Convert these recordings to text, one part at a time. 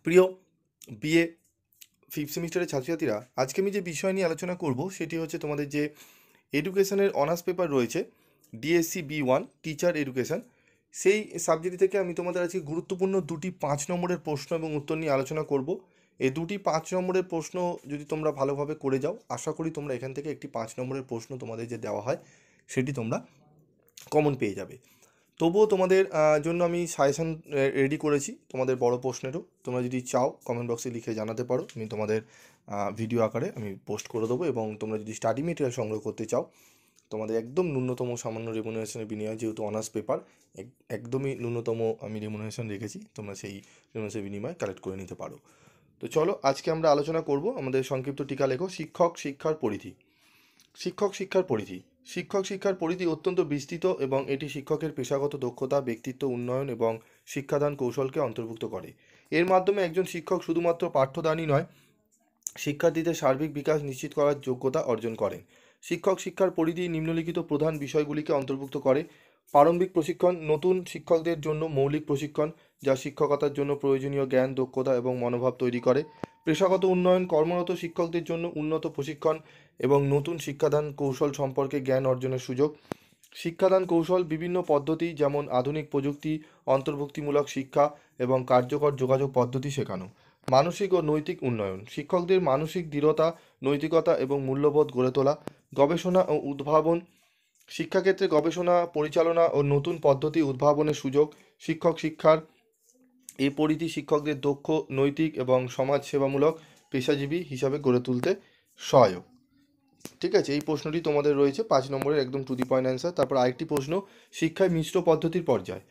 প্রিয় BA fifth সেমিস্টারের ছাত্রছাত্রীরা, আজকে আমি যে বিষয় নিয়ে আলোচনা করব সেটি হচ্ছে তোমাদের যে এডুকেশনের অনার্স পেপার রয়েছে ডিএসসি B1 টিচার এডুকেশন, সেই সাবজেক্ট থেকে আমি তোমাদের আজকে গুরুত্বপূর্ণ দুটি 5 নম্বরের প্রশ্ন এবং উত্তর নিয়ে আলোচনা করব। এই দুটি 5 নম্বরের প্রশ্ন যদি তোমরা ভালোভাবে করে যাও, আশা করি তোমরা এখান থেকে একটি 5 নম্বরের প্রশ্ন তোমাদের যে দেওয়া হয় সেটি তোমরা কমন পেয়ে যাবে। তবুও তোমাদের জন্য আমি সাজেশান রেডি করেছি তোমাদের বড় প্রশ্নেরও। তোমরা যদি চাও কমেন্ট বক্সে লিখে জানাতে পারো, আমি তোমাদের ভিডিও আকারে আমি পোস্ট করে দেবো। এবং তোমরা যদি স্টাডি মেটেরিয়াল সংগ্রহ করতে চাও, তোমাদের একদম ন্যূনতম সামান্য রেমুনারেশনের বিনিময়ে, যেহেতু অনার্স পেপার একদমই ন্যূনতম আমি রেমুনারেশন রেখেছি, তোমরা সেই রেমুনারেশনের বিনিময়ে কালেক্ট করে নিতে পারো। তো চলো আজকে আমরা আলোচনা করব আমাদের সংক্ষিপ্ত টিকা লেখো শিক্ষক শিক্ষার পরিধি। শিক্ষক শিক্ষার পরিধি শিক্ষক শিক্ষার পরিধি অত্যন্ত বিস্তৃত এবং এটি শিক্ষকের পেশাগত দক্ষতা, ব্যক্তিত্ব উন্নয়ন এবং শিক্ষাদান কৌশলকে অন্তর্ভুক্ত করে। এর মাধ্যমে একজন শিক্ষক শুধুমাত্র পাঠ্যদানই নয়, শিক্ষার্থীদের সার্বিক বিকাশ নিশ্চিত করার যোগ্যতা অর্জন করেন। শিক্ষক শিক্ষার পরিধি নিম্নলিখিত প্রধান বিষয়গুলিকে অন্তর্ভুক্ত করে: প্রারম্ভিক প্রশিক্ষণ, নতুন শিক্ষকদের জন্য মৌলিক প্রশিক্ষণ যা শিক্ষকতার জন্য প্রয়োজনীয় জ্ঞান, দক্ষতা এবং মনোভাব তৈরি করে। পেশাগত উন্নয়ন, কর্মরত শিক্ষকদের জন্য উন্নত প্রশিক্ষণ এবং নতুন শিক্ষাদান কৌশল সম্পর্কে জ্ঞান অর্জনের সুযোগ। শিক্ষাদান কৌশল, বিভিন্ন পদ্ধতি যেমন আধুনিক প্রযুক্তি, অন্তর্ভুক্তিমূলক শিক্ষা এবং কার্যকর যোগাযোগ পদ্ধতি শেখানো। মানসিক ও নৈতিক উন্নয়ন, শিক্ষকদের মানসিক দৃঢ়তা, নৈতিকতা এবং মূল্যবোধ গড়ে তোলা। গবেষণা ও উদ্ভাবন, শিক্ষাক্ষেত্রে গবেষণা পরিচালনা ও নতুন পদ্ধতি উদ্ভাবনের সুযোগ। শিক্ষক শিক্ষার এই পরিধি শিক্ষকদের দক্ষ, নৈতিক এবং সমাজ সেবামূলক পেশাজীবী হিসাবে গড়ে তুলতে সহায়ক। ঠিক আছে, এই প্রশ্নটি তোমাদের রয়েছে 5 নম্বরের একদম টু দি পয়েন্ট অ্যান্সার। তারপর আরেকটি প্রশ্ন, শিক্ষায় মিশ্র পদ্ধতির পর্যায়।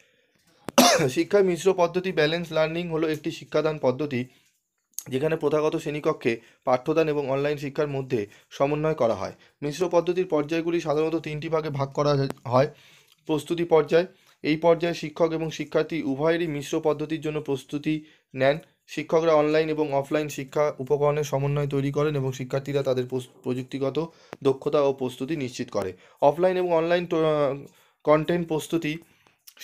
শিক্ষায় মিশ্র পদ্ধতি ব্যালেন্স লার্নিং হলো একটি শিক্ষাদান পদ্ধতি যেখানে প্রথাগত শ্রেণীকক্ষে পাঠ্যদান এবং অনলাইন শিক্ষার মধ্যে সমন্বয় করা হয়। মিশ্র পদ্ধতির পর্যায়গুলি সাধারণত 3টি ভাগে ভাগ করা হয়। প্রস্তুতি পর্যায়, এই পর্যায়ে শিক্ষক এবং শিক্ষার্থী উভয়েরই মিশ্র পদ্ধতির জন্য প্রস্তুতি নেন। শিক্ষকরা অনলাইন এবং অফলাইন শিক্ষা উপকরণের সমন্বয় তৈরি করেন এবং শিক্ষার্থীরা তাদের প্রযুক্তিগত দক্ষতা ও প্রস্তুতি নিশ্চিত করে। অফলাইন এবং অনলাইন কন্টেন্ট প্রস্তুতি,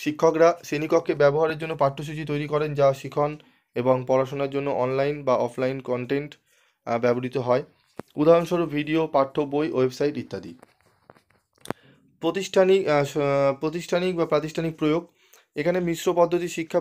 শিক্ষকরা শ্রেণীকক্ষে ব্যবহারের জন্য পাঠ্যসূচি তৈরি করেন যা শিখন এবং পড়াশোনার জন্য অনলাইন বা অফলাইন কন্টেন্ট ব্যবহৃত হয়। উদাহরণস্বরূপ ভিডিও, পাঠ্য বই, ওয়েবসাইট ইত্যাদি। প্রাতিষ্ঠানিক বা প্রাতিষ্ঠানিক প্রয়োগ, এখানে মিশ্র পদ্ধতি শিক্ষা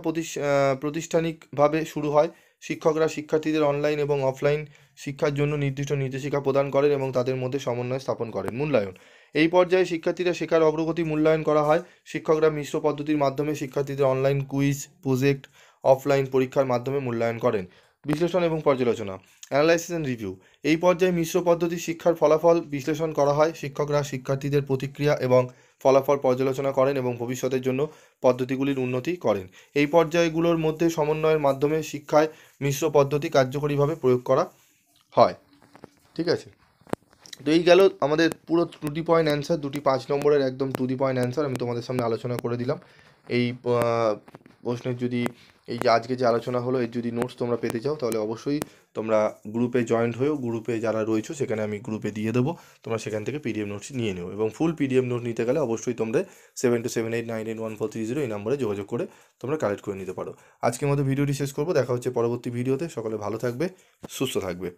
প্রাতিষ্ঠানিকভাবে শুরু হয়। শিক্ষকরা শিক্ষার্থীদের অনলাইন এবং অফলাইন শিক্ষার জন্য নির্দিষ্ট নির্দেশিকা প্রদান করেন এবং তাদের মধ্যে সমন্বয় স্থাপন করেন। মূল্যায়ন, এই পর্যায়ে শিক্ষার্থীরা শেখার অগ্রগতি মূল্যায়ন করা হয়। শিক্ষকরা মিশ্র পদ্ধতির মাধ্যমে শিক্ষার্থীদের অনলাইন কুইজ, প্রজেক্ট, অফলাইন পরীক্ষার মাধ্যমে মূল্যায়ন করেন। বিশ্লেষণ এবং পর্যালোচনা, অ্যানালাইসিস অ্যান্ড রিভিউ, এই পর্যায়ে মিশ্র পদ্ধতি শিক্ষার ফলাফল বিশ্লেষণ করা হয়। শিক্ষকরা শিক্ষার্থীদের প্রতিক্রিয়া এবং ফলাফল পর্যালোচনা করেন এবং ভবিষ্যতের জন্য পদ্ধতিগুলির উন্নতি করেন। এই পর্যায়গুলোর মধ্যে সমন্বয়ের মাধ্যমে শিক্ষায় মিশ্র পদ্ধতি কার্যকরীভাবে প্রয়োগ করা হয়। ঠিক আছে, তো এই গেল আমাদের পুরো টু দি পয়েন্ট অ্যান্সার, দুটি 5 নম্বরের একদম টু দি পয়েন্ট অ্যান্সার আমি তোমাদের সামনে আলোচনা করে দিলাম। এই প্রশ্নের যদি এই যে আজকে যে আলোচনা হলো এর যদি নোটস তোমরা পেতে চাও তাহলে অবশ্যই তোমরা গ্রুপে জয়েন্ট হয়েও, গ্রুপে যারা রয়েছো সেখানে আমি গ্রুপে দিয়ে দেবো, তোমরা সেখান থেকে পিডিএফ নোটস নিয়ে নিও। এবং ফুল পিডিএফ নোট নিতে গেলে অবশ্যই তোমরা 7278981430 এই নম্বরে যোগাযোগ করে তোমরা কালেক্ট করে নিতে পারো। আজকের মতো ভিডিওটি শেষ করবো, দেখা হচ্ছে পরবর্তী ভিডিওতে। সকলে ভালো থাকবে, সুস্থ থাকবে।